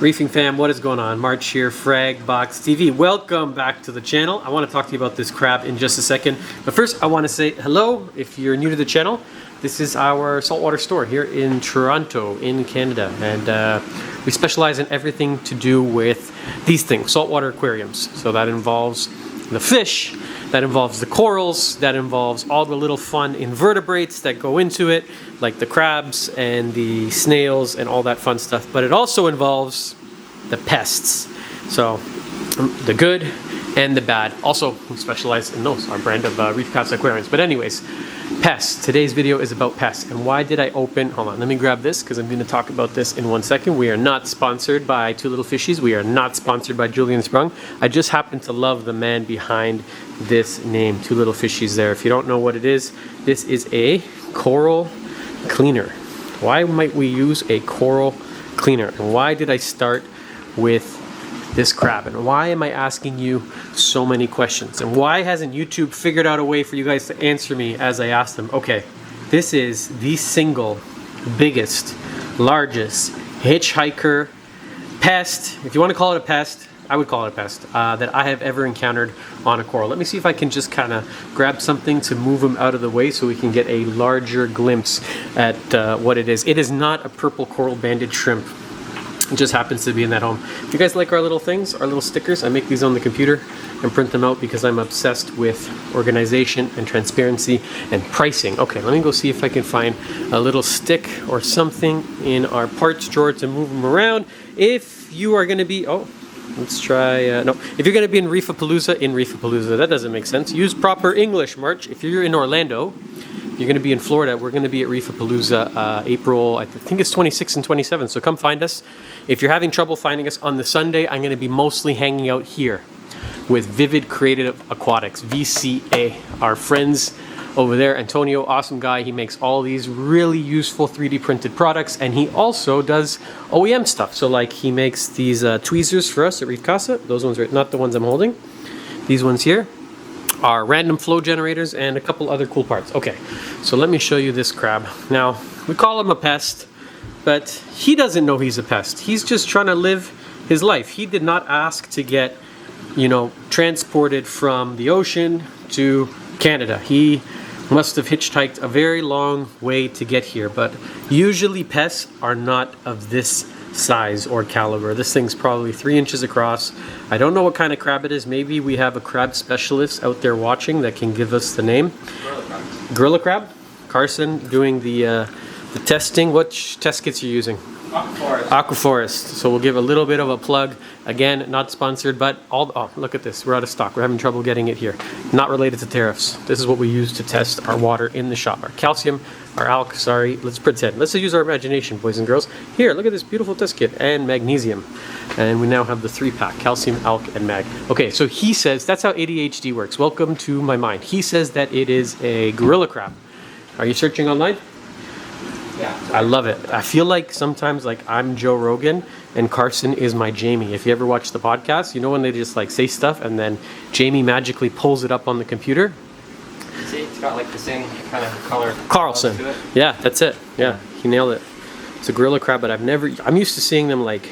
Reefing fam, what is going on? March here, Frag Box TV. Welcome back to the channel. I want to talk to you about this crab in just a second. But first, I want to say hello if you're new to the channel. This is our saltwater store here in Toronto, in Canada. And we specialize in everything to do with these things, saltwater aquariums. So that involves the fish, that involves the corals, that involves all the little fun invertebrates that go into it, like the crabs and the snails and all that fun stuff. But it also involves the pests. So the good and the bad. Also, we specialize in those, our brand of reef cats aquariums. But anyways, pests. Today's video is about pests. And why did I open, hold on, let me grab this because I'm going to talk about this in 1 second. We are not sponsored by Two Little Fishies. We are not sponsored by Julian Sprung. I just happen to love the man behind this name, Two Little Fishies there. If you don't know what it is, this is a coral cleaner. Why might we use a coral cleaner? And why did I start with this crab? And why am I asking you so many questions? And why hasn't YouTube figured out a way for you guys to answer me as I ask them? Okay, this is the single biggest, largest hitchhiker pest, if you want to call it a pest, I would call it a pest, that I have ever encountered on a coral. Let me see if I can just kind of grab something to move him out of the way so we can get a larger glimpse at what it is. It is not a purple coral banded shrimp. It just happens to be in that home. If you guys like our little things, our little stickers, I make these on the computer and print them out because I'm obsessed with organization and transparency and pricing. Okay, let me go see if I can find a little stick or something in our parts drawer to move them around. If you are going to be, let's try, no. If you're going to be in Reefapalooza, that doesn't make sense. Use proper English, March. If you're in Orlando, you're going to be in Florida, we're going to be at Reefapalooza April, I think it's 26th and 27th, so come find us. If you're having trouble finding us on the Sunday, I'm going to be mostly hanging out here with Vivid Creative Aquatics, VCA, our friends over there. Antonio, awesome guy. He makes all these really useful 3D printed products, and he also does OEM stuff. So like he makes these tweezers for us at Reef Casa. Those ones are not the ones I'm holding. These ones here are random flow generators and a couple other cool parts. Okay, so let me show you this crab. Now, we call him a pest, but he doesn't know he's a pest. He's just trying to live his life. He did not ask to get, transported from the ocean to Canada. He must have hitchhiked a very long way to get here, but usually pests are not of this size or caliber. This thing's probably 3 inches across. I don't know what kind of crab it is. Maybe we have a crab specialist out there watching that can give us the name. Gorilla crab. Carson doing the testing. What test kits are you using? Aquaforest. Aquaforest. So we'll give a little bit of a plug. Again, not sponsored, but look at this. We're out of stock. We're having trouble getting it here. Not related to tariffs. This is what we use to test our water in the shop. Our calcium, our alk, sorry. Let's pretend. Let's use our imagination, boys and girls. Here, look at this beautiful test kit and magnesium. And we now have the 3-pack, calcium, alk, and mag. Okay, so he says, that's how ADHD works. Welcome to my mind. He says that it is a gorilla crab. Are you searching online? Yeah. I love it. I feel like sometimes like I'm Joe Rogan and Carson is my Jamie. If you ever watch the podcast, you know when they just like say stuff and then Jamie magically pulls it up on the computer? See, it's got like the same kind of color. Carlson. To it. Yeah, that's it. Yeah, he nailed it. It's a gorilla crab, but I'm used to seeing them like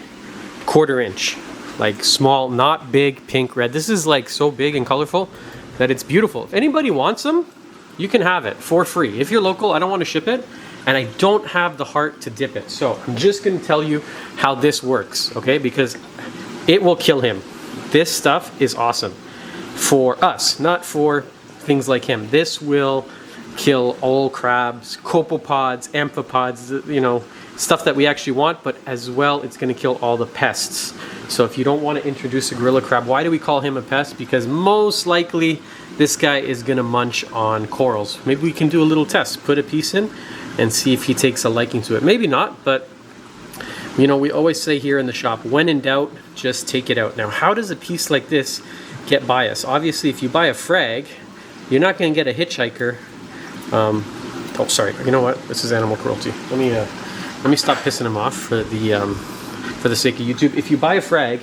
1/4 inch, like small, not big, pink, red. This is like so big and colorful that it's beautiful. If anybody wants them, you can have it for free. If you're local, I don't want to ship it. And I don't have the heart to dip it. So I'm just going to tell you how this works, okay? Because it will kill him. This stuff is awesome for us, not for things like him. This will kill all crabs, copepods, amphipods, stuff that we actually want, but as well, it's going to kill all the pests. So if you don't want to introduce a gorilla crab, why do we call him a pest? Because most likely this guy is going to munch on corals. Maybe we can do a little test, put a piece in, and see if he takes a liking to it. Maybe not, but we always say here in the shop, when in doubt, just take it out. Now, how does a piece like this get by us? Obviously, if you buy a frag, you're not going to get a hitchhiker. Sorry. You know what? This is animal cruelty. Let me stop pissing him off for the sake of YouTube. If you buy a frag,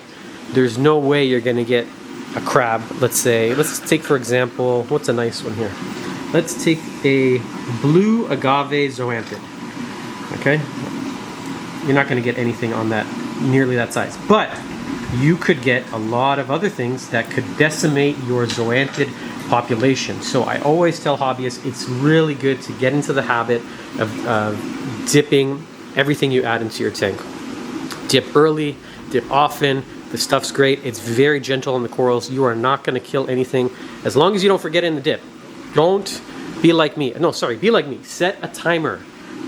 there's no way you're going to get a crab. Let's take for example, what's a nice one here? Let's take a blue agave zoanthid. Okay, you're not going to get anything on that nearly that size. But you could get a lot of other things that could decimate your zoanthid population. So I always tell hobbyists it's really good to get into the habit of dipping everything you add into your tank. Dip early, dip often. The stuff's great. It's very gentle on the corals. You are not going to kill anything as long as you don't forget in the dip. Don't be like me. No, sorry, be like me. Set a timer.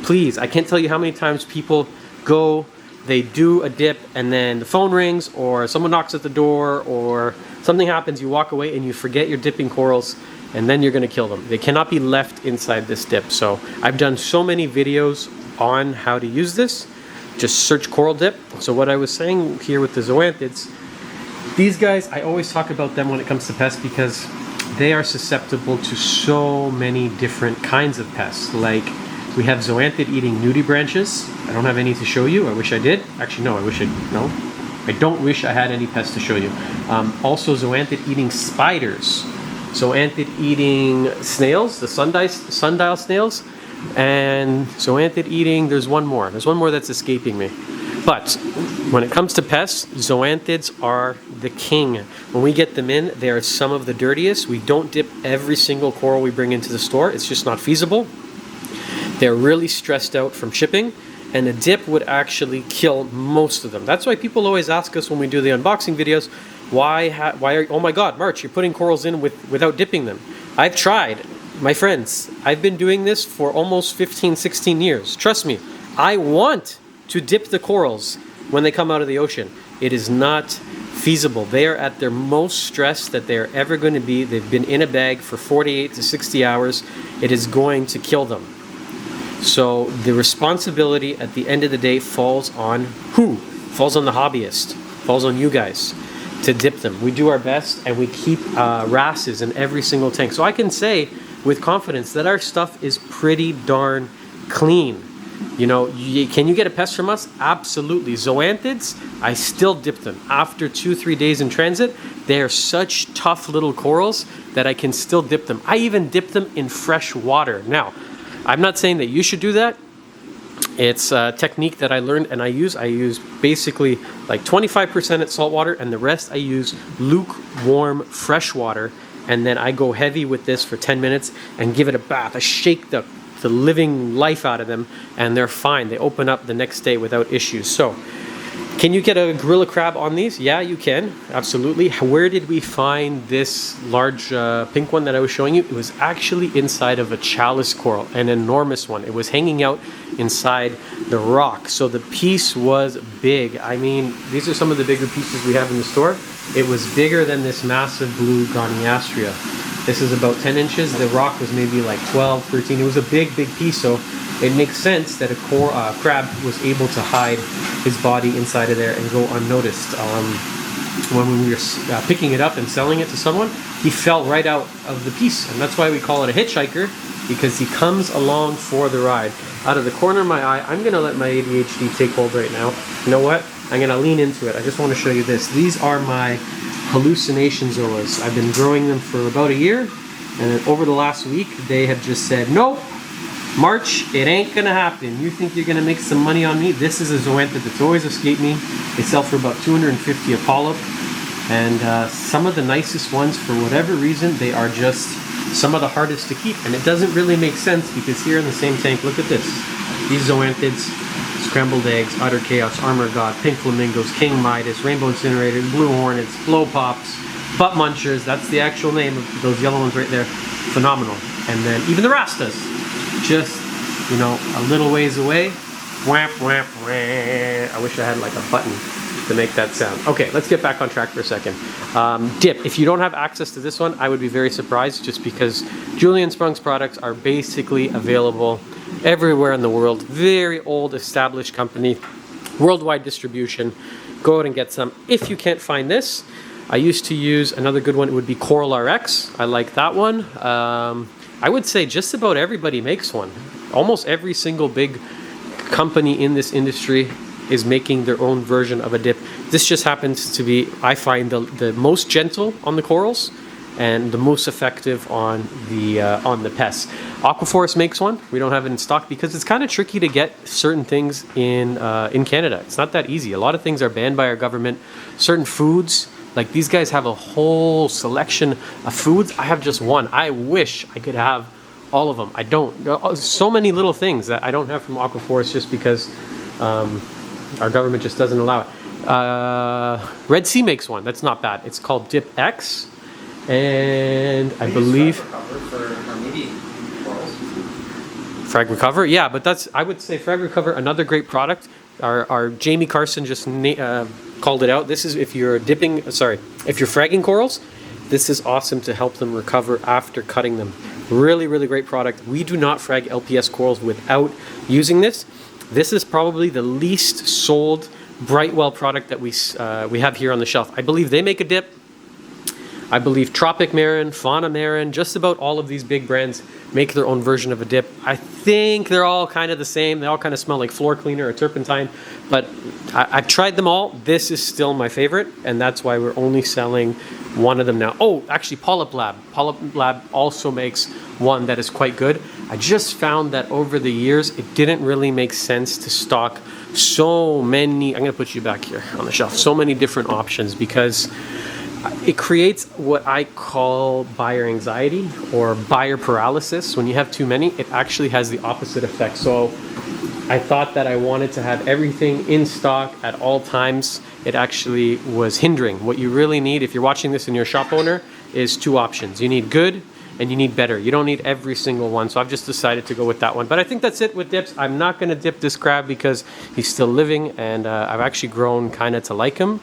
Please. I can't tell you how many times people go, they do a dip, and then the phone rings, or someone knocks at the door, or something happens, you walk away and you forget your dipping corals, and then you're going to kill them. They cannot be left inside this dip. So I've done so many videos on how to use this. Just search coral dip. So what I was saying here with the zoanthids, these guys, I always talk about them when it comes to pests because they are susceptible to so many different kinds of pests. Like we have zoanthid eating nudie branches. I don't have any to show you. I wish I did. Actually, no, I don't wish I had any pests to show you. Also zoanthid eating spiders. Zoanthid eating snails, the sundial snails. And zoanthid eating, there's one more that's escaping me. But when it comes to pests, zoanthids are the king. When we get them in, they are some of the dirtiest. We don't dip every single coral we bring into the store. It's just not feasible. They're really stressed out from shipping, and a dip would actually kill most of them. That's why people always ask us when we do the unboxing videos, why are, oh my God, March, you're putting corals in without dipping them. I've tried. My friends, I've been doing this for almost 15, 16 years. Trust me, I want to dip the corals when they come out of the ocean. It is not feasible. They are at their most stress that they are ever going to be. They've been in a bag for 48 to 60 hours. It is going to kill them. So the responsibility at the end of the day falls on who? Falls on the hobbyist. Falls on you guys to dip them. We do our best, and we keep wrasses in every single tank. So I can say with confidence that our stuff is pretty darn clean. You know, can you get a pest from us? Absolutely. Zoanthids, I still dip them. After 2-3 days in transit, they are such tough little corals that I can still dip them. I even dip them in fresh water. Now, I'm not saying that you should do that. It's a technique that I learned and I use. I use basically like 25% at salt water, and the rest I use lukewarm fresh water. And then I go heavy with this for 10 minutes and give it a bath. I shake the living life out of them, and they're fine. They open up the next day without issues. So, can you get a gorilla crab on these? Yeah, you can. Absolutely. Where did we find this large pink one that I was showing you? It was actually inside of a chalice coral, an enormous one. It was hanging out inside the rock. So the piece was big. I mean, these are some of the bigger pieces we have in the store. It was bigger than this massive blue Goniastria. This is about 10 inches. The rock was maybe like 12, 13. It was a big, big piece. So it makes sense that a crab was able to hide his body inside of there and go unnoticed. When we were picking it up and selling it to someone, he fell right out of the piece. And that's why we call it a hitchhiker, because he comes along for the ride. Out of the corner of my eye, I'm going to let my ADHD take hold right now. You know what? I'm going to lean into it. I just want to show you this. These are my hallucination zoas. I've been growing them for about a year, and then over the last week, they have just said, nope, March, it ain't going to happen. You think you're going to make some money on me? This is a zoanthid that's always escaped me. They sell for about $250 a polyp, and some of the nicest ones, for whatever reason, they are just some of the hardest to keep, and it doesn't really make sense because here in the same tank, look at this. These zoanthids, scrambled eggs, utter chaos, armor god, pink flamingos, king midas, rainbow incinerators, blue hornets, blow pops, butt munchers. That's the actual name of those yellow ones right there. Phenomenal. And then even the rastas, just, you know, a little ways away. Whap, whap, whap. I wish I had like a button to make that sound. Okay, let's get back on track for a second. Dip. If you don't have access to this one, I would be very surprised, just because Julian Sprung's products are basically available everywhere in the world. Very old established company, worldwide distribution. Go out and get some. If you can't find this, I used to use another good one. It would be Coral RX. I like that one. I would say just about everybody makes one. Almost every single big company in this industry is making their own version of a dip. This just happens to be, I find, the most gentle on the corals, and the most effective on the pests. Aquaforest makes one. We don't have it in stock because it's kind of tricky to get certain things in Canada. It's not that easy. A lot of things are banned by our government. Certain foods, like these guys have a whole selection of foods. I have just one. I wish I could have all of them. I don't. So many little things that I don't have from Aquaforest just because our government just doesn't allow it. Red Sea makes one. That's not bad. It's called Dip X. And I believe Frag Recover, yeah, but that's, I would say Frag Recover, another great product. Our Jamie Carson just called it out. This is if you're if you're fragging corals, this is awesome to help them recover after cutting them. Really, really great product. We do not frag LPS corals without using this. This is probably the least sold Brightwell product that we have here on the shelf. I believe they make a dip. I believe Tropic Marin, Fauna Marin, just about all of these big brands make their own version of a dip. I think they're all kind of the same. They all kind of smell like floor cleaner or turpentine, but I've tried them all. This is still my favorite, and that's why we're only selling one of them now. Oh, actually, Polyp Lab. Polyp Lab also makes one that is quite good. I just found that over the years, it didn't really make sense to stock so many, I'm gonna put you back here on the shelf, so many different options, because it creates what I call buyer anxiety or buyer paralysis. When you have too many, it actually has the opposite effect. So I thought that I wanted to have everything in stock at all times. It actually was hindering. What you really need, if you're watching this and you're a shop owner, is two options. You need good and you need better. You don't need every single one. So I've just decided to go with that one. But I think that's it with dips. I'm not gonna dip this crab because he's still living, and I've actually grown kind of to like him.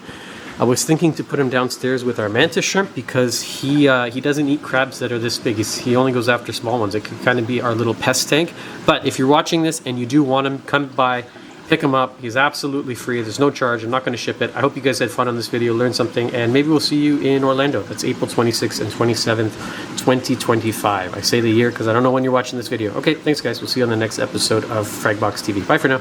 I was thinking to put him downstairs with our mantis shrimp because he doesn't eat crabs that are this big. He only goes after small ones. It could kind of be our little pest tank. But if you're watching this and you do want him, come by, pick him up. He's absolutely free. There's no charge. I'm not going to ship it. I hope you guys had fun on this video, learned something, and maybe we'll see you in Orlando. That's April 26th and 27th, 2025. I say the year because I don't know when you're watching this video. Okay, thanks guys. We'll see you on the next episode of Fragbox TV. Bye for now.